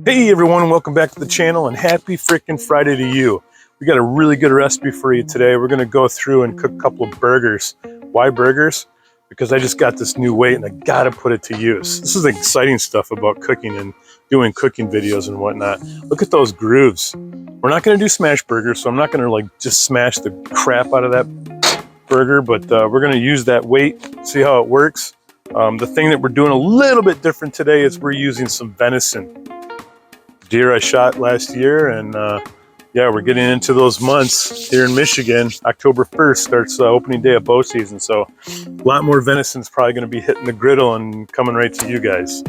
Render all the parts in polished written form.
Hey everyone, welcome back to the channel and happy freaking Friday to you. We got a really good recipe for you today. We're gonna go through and cook a couple of burgers. Why burgers? Because I just got this new weight and I gotta put it to use. This is exciting stuff about cooking and doing cooking videos and whatnot. Look at those grooves. We're not gonna do smash burgers, so I'm not gonna like just smash the crap out of that burger, but we're gonna use that weight, see how it works. The thing that we're doing a little bit different today is we're using some venison. Deer I shot last year, and yeah, we're getting into those months here in Michigan. October 1st starts the opening day of bow season, so a lot more venison's probably going to be hitting the griddle and coming right to you guys.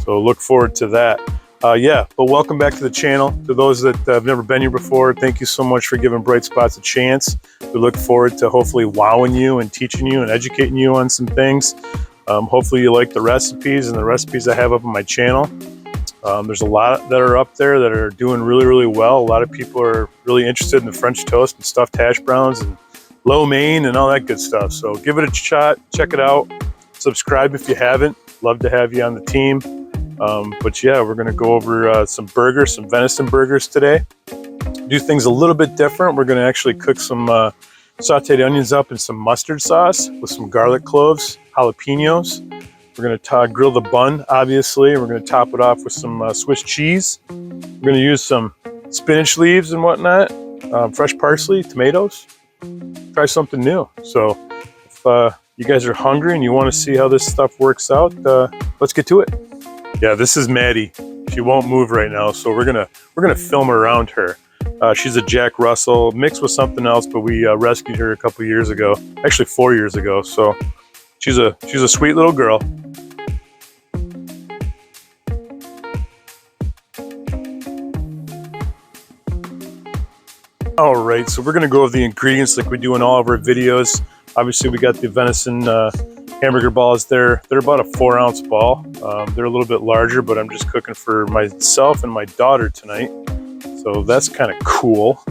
So look forward to that. Yeah, but welcome back to the channel. To those that have never been here before, thank you so much for giving Bright Spots a chance. We look forward to hopefully wowing you and teaching you and educating you on some things. Hopefully you like the recipes and the recipes I have up on my channel. There's a lot that are up there that are doing really, really well. A lot of people are really interested in the French toast and stuffed hash browns and lo mein and all that good stuff. So give it a shot, check it out. Subscribe if you haven't. Love to have you on the team. But yeah, we're going to go over some burgers, some venison burgers today. Do things a little bit different. We're going to actually cook some sauteed onions up in some mustard sauce with some garlic cloves, jalapenos. We're going to grill the bun, obviously. We're going to top it off with some Swiss cheese. We're going to use some spinach leaves and whatnot, fresh parsley, tomatoes. Try something new. So if you guys are hungry and you want to see how this stuff works out, let's get to it. Yeah, this is Maddie. She won't move right now, so we're gonna film around her. She's a Jack Russell mixed with something else, but we rescued her a couple years ago, actually 4 years ago. So she's a sweet little girl. All right, so we're gonna go over the ingredients like we do in all of our videos. Obviously, we got the venison hamburger balls there. They're about a 4-ounce ball. They're a little bit larger, but I'm just cooking for myself and my daughter tonight. So that's kind of cool.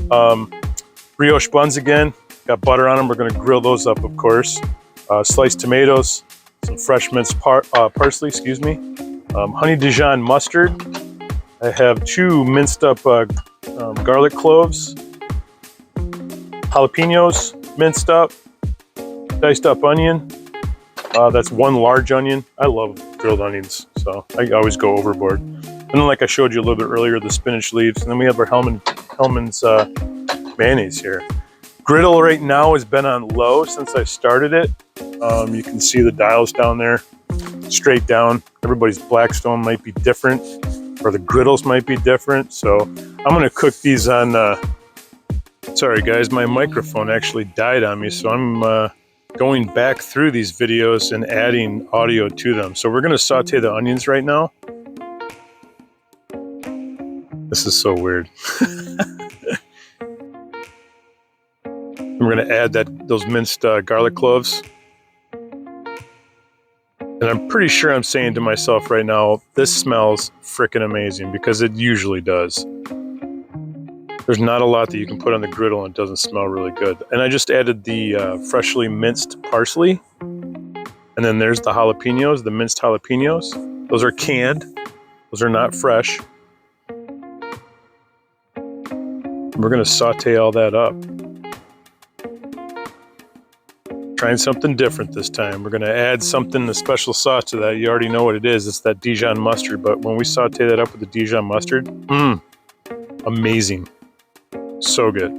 Brioche buns again, got butter on them. We're gonna grill those up, of course. Sliced tomatoes, some fresh minced parsley, excuse me. Honey Dijon mustard. I have 2 minced up garlic cloves. Jalapenos, minced up. Diced up onion. That's 1 large onion. I love grilled onions, so I always go overboard. And then, like I showed you a little bit earlier, the spinach leaves. And then we have our Hellman's mayonnaise here. Griddle right now has been on low since I started it. You can see the dials down there, straight down. Everybody's Blackstone might be different, or the griddles might be different. So I'm gonna cook these on, sorry guys, my microphone actually died on me, so I'm going back through these videos and adding audio to them. So we're going to saute the onions right now. This is so weird. We're going to add those minced garlic cloves. And I'm pretty sure I'm saying to myself right now, this smells freaking amazing, because it usually does. There's not a lot that you can put on the griddle and it doesn't smell really good. And I just added the freshly minced parsley. And then there's the jalapenos, the minced jalapenos. Those are canned. Those are not fresh. We're gonna saute all that up. Trying something different this time. We're gonna add something, a special sauce to that. You already know what it is. It's that Dijon mustard. But when we saute that up with the Dijon mustard, amazing. So good.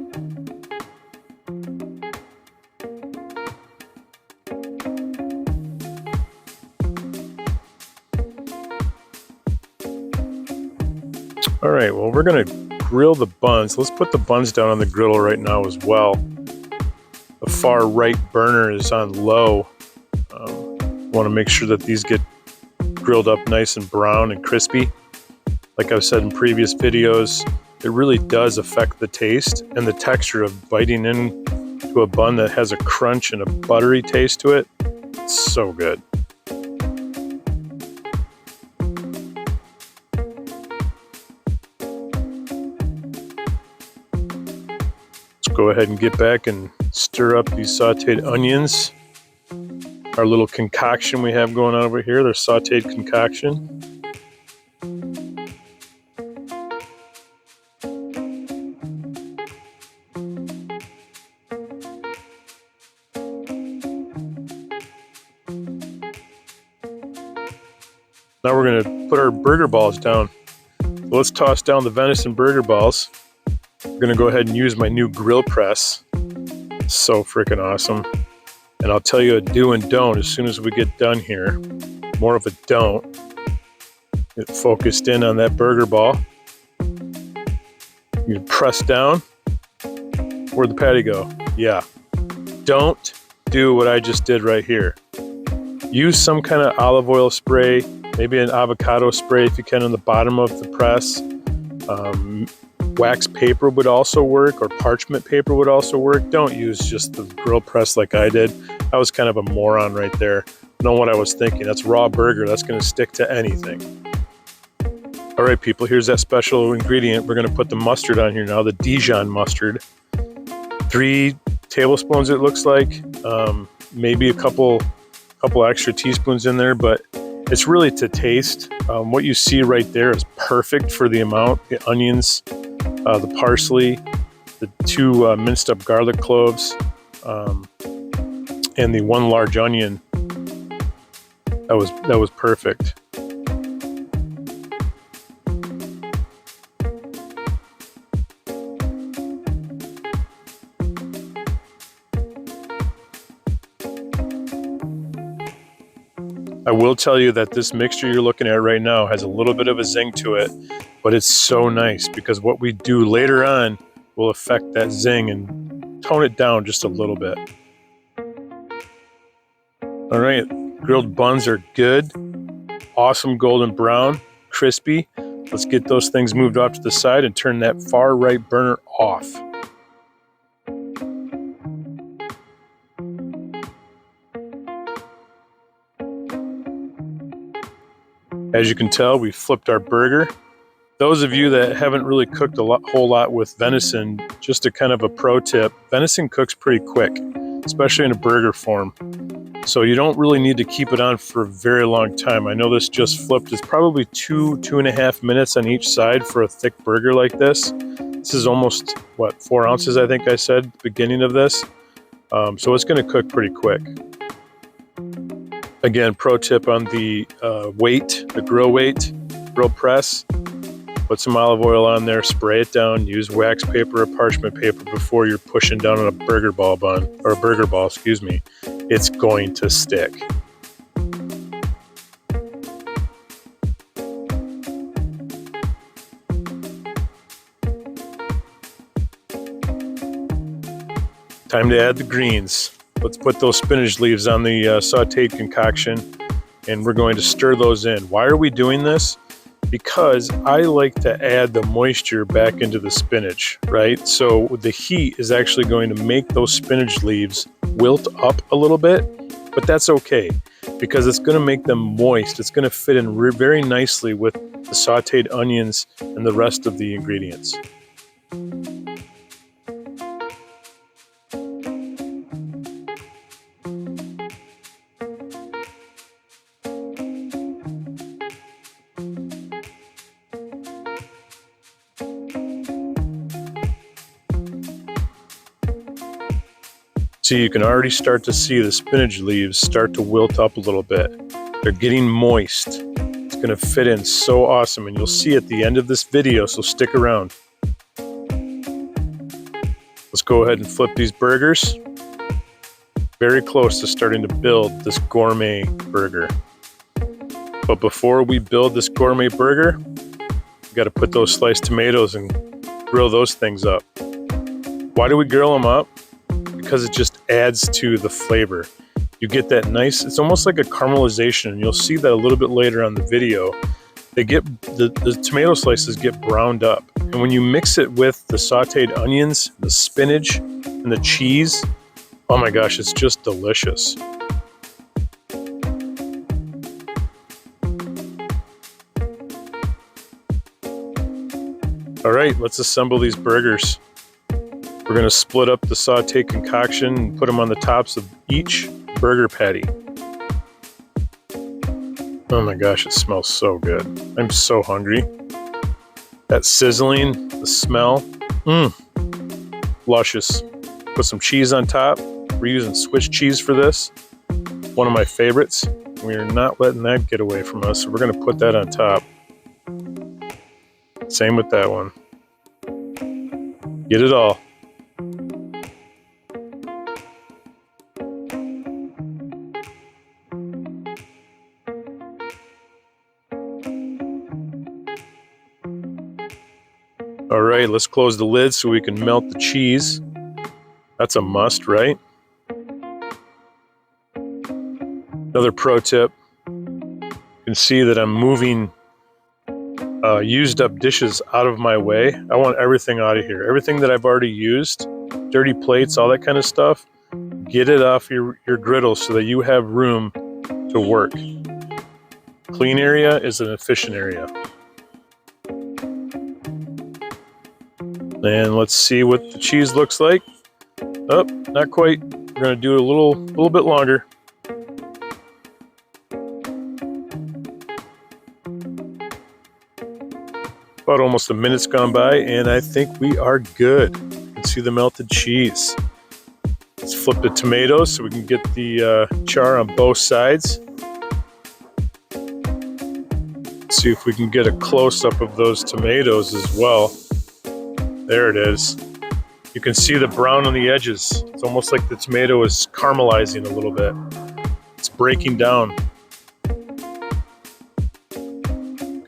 All right, well, we're gonna grill the buns. Let's put the buns down on the griddle right now as well. The far right burner is on low. Want to make sure that these get grilled up nice and brown and crispy. Like I've said in previous videos, it really does affect the taste and the texture of biting into a bun that has a crunch and a buttery taste to it. It's so good. Let's go ahead and get back and stir up these sauteed onions. our little concoction we have going on over here, their sauteed concoction. Now we're going to put our burger balls down. So let's toss down the venison burger balls. I'm going to go ahead and use my new grill press. It's so freaking awesome. And I'll tell you a do and don't as soon as we get done here. More of a don't. Get focused in on that burger ball. You press down. Where'd the patty go? Yeah. Don't do what I just did right here. Use some kind of olive oil spray, maybe an avocado spray if you can on the bottom of the press. Wax paper would also work, or parchment paper would also work. Don't use just the grill press like I did. I was kind of a moron right there. Know what I was thinking. That's raw burger. That's going to stick to anything. All right, people, here's that special ingredient. We're going to put the mustard on here now, the Dijon mustard. 3 tablespoons it looks like. Maybe a couple extra teaspoons in there, but it's really to taste. What you see right there is perfect for the amount. The onions, the parsley, the 2 minced up garlic cloves, and the 1 large onion. That was perfect. I will tell you that this mixture you're looking at right now has a little bit of a zing to it, but it's so nice because what we do later on will affect that zing and tone it down just a little bit. All right, grilled buns are good, awesome golden brown, crispy. Let's get those things moved off to the side and turn that far right burner off. As you can tell, we flipped our burger. Those of you that haven't really cooked a whole lot with venison, just a kind of a pro tip, venison cooks pretty quick, especially in a burger form. So you don't really need to keep it on for a very long time. I know this just flipped. It's probably 2.5 minutes on each side for a thick burger like this. This is almost, 4 ounces, I think I said at the beginning of this. So it's going to cook pretty quick. Again, pro tip on the weight, the grill weight, grill press. Put some olive oil on there, spray it down, use wax paper or parchment paper before you're pushing down on a burger ball bun, or a burger ball, excuse me. It's going to stick. Time to add the greens. Let's put those spinach leaves on the sauteed concoction, and we're going to stir those in. Why are we doing this? Because I like to add the moisture back into the spinach, right? So the heat is actually going to make those spinach leaves wilt up a little bit, but that's okay because it's going to make them moist. It's going to fit in very nicely with the sauteed onions and the rest of the ingredients. So you can already start to see the spinach leaves start to wilt up a little bit. They're getting moist. It's going to fit in so awesome, and you'll see at the end of this video, so stick around. Let's go ahead and flip these burgers. Very close to starting to build this gourmet burger. But before we build this gourmet burger, we got to put those sliced tomatoes and grill those things up. Why do we grill them up? Because it just adds to the flavor. You get that nice, it's almost like a caramelization, and you'll see that a little bit later on the video. They get, the tomato slices get browned up. And when you mix it with the sauteed onions, the spinach, and the cheese, oh my gosh, it's just delicious. All right, let's assemble these burgers. We're going to split up the sauteed concoction and put them on the tops of each burger patty. Oh my gosh, it smells so good. I'm so hungry. That sizzling, the smell, luscious. Put some cheese on top. We're using Swiss cheese for this. One of my favorites. We're not letting that get away from us, so we're gonna put that on top. Same with that one. Get it all. All right, let's close the lid so we can melt the cheese. That's a must, right? Another pro tip, you can see that I'm moving used up dishes out of my way. I want everything out of here. Everything that I've already used, dirty plates, all that kind of stuff, get it off your griddle so that you have room to work. Clean area is an efficient area. And let's see what the cheese looks like. Oh, not quite. We're gonna do it a little bit longer. About almost a minute's gone by, and I think we are good. You can see the melted cheese. Let's flip the tomatoes so we can get the char on both sides. Let's see if we can get a close-up of those tomatoes as well. There it is. You can see the brown on the edges. It's almost like the tomato is caramelizing a little bit. It's breaking down.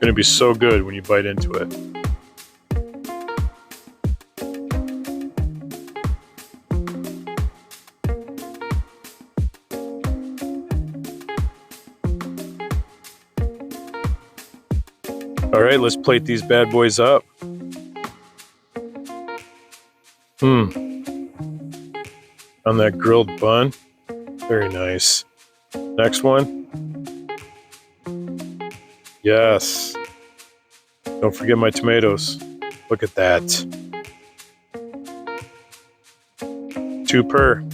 Gonna be so good when you bite into it. All right, let's plate these bad boys up. On that grilled bun. Very nice. Next one. Yes. Don't forget my tomatoes. Look at that. 2 per.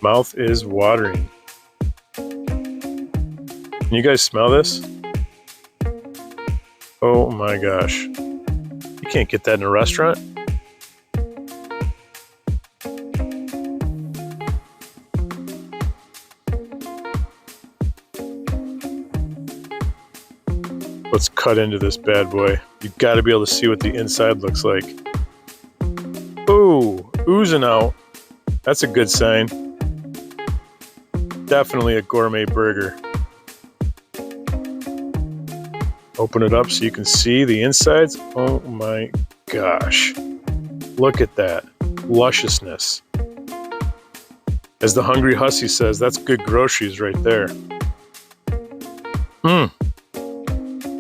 Mouth is watering. Can you guys smell this? Oh my gosh. You can't get that in a restaurant. Let's cut into this bad boy. You've got to be able to see what the inside looks like. Ooh, oozing out. That's a good sign. Definitely a gourmet burger. Open it up so you can see the insides. Oh my gosh. Look at that. Lusciousness. As the Hungry Hussy says, that's good groceries right there.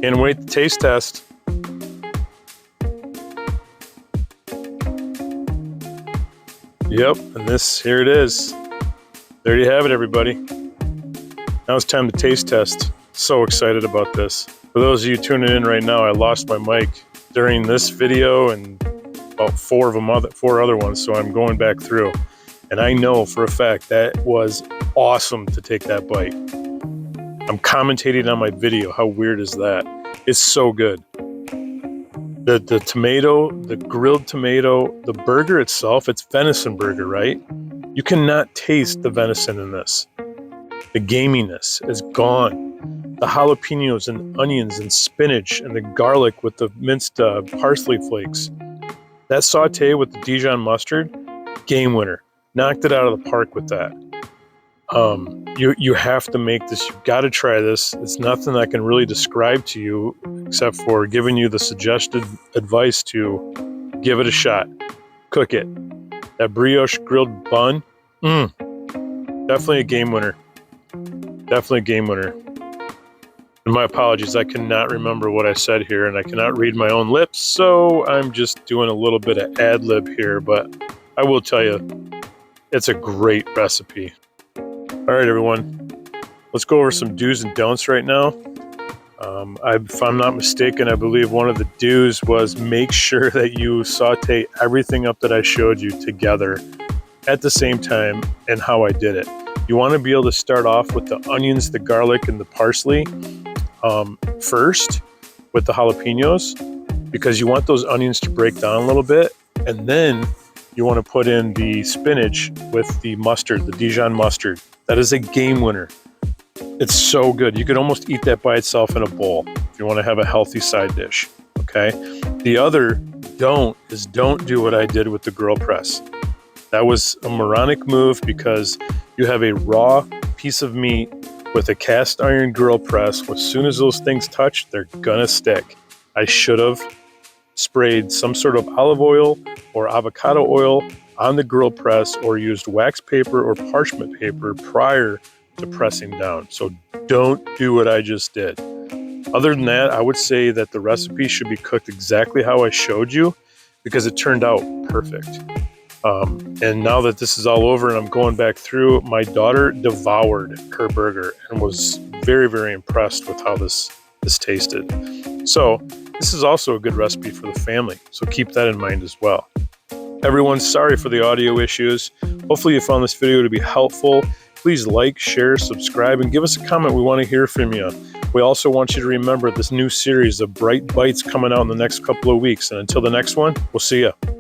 Can't wait to taste test. Yep, and here it is. There you have it, everybody. Now it's time to taste test. So excited about this. For those of you tuning in right now, I lost my mic during this video and about 4 other ones, so I'm going back through. And I know for a fact that was awesome to take that bite. I'm commentating on my video. How weird is that? It's so good. The tomato, the grilled tomato, the burger itself, it's venison burger, right? You cannot taste the venison in this. The gaminess is gone. The jalapenos and onions and spinach and the garlic with the minced parsley flakes. That saute with the Dijon mustard, game winner. Knocked it out of the park with that. You have to make this. You've got to try this. It's nothing I can really describe to you except for giving you the suggested advice to give it a shot. Cook it. That brioche grilled bun, definitely a game winner. Definitely a game winner. And my apologies, I cannot remember what I said here, and I cannot read my own lips, so I'm just doing a little bit of ad-lib here, but I will tell you, it's a great recipe. All right, everyone, let's go over some do's and don'ts right now. If I'm not mistaken, I believe one of the do's was make sure that you saute everything up that I showed you together at the same time and how I did it. You want to be able to start off with the onions, the garlic, and the parsley first with the jalapenos, because you want those onions to break down a little bit, and then you want to put in the spinach with the mustard, the Dijon mustard. That is a game winner. It's so good. You could almost eat that by itself in a bowl if you want to have a healthy side dish, okay? The other don't do what I did with the grill press. That was a moronic move because you have a raw piece of meat with a cast iron grill press. As soon as those things touch, they're gonna stick. I should have sprayed some sort of olive oil or avocado oil on the grill press, or used wax paper or parchment paper prior to pressing down. So don't do what I just did. Other than that, I would say that the recipe should be cooked exactly how I showed you, because it turned out perfect. And now that this is all over and I'm going back through, my daughter devoured her burger and was very, very impressed with how this tasted. So this is also a good recipe for the family, so keep that in mind as well. Everyone, sorry for the audio issues. Hopefully you found this video to be helpful. Please like, share, subscribe, and give us a comment. We want to hear from you. We also want you to remember this new series of Bright Bites coming out in the next couple of weeks. And until the next one, we'll see you.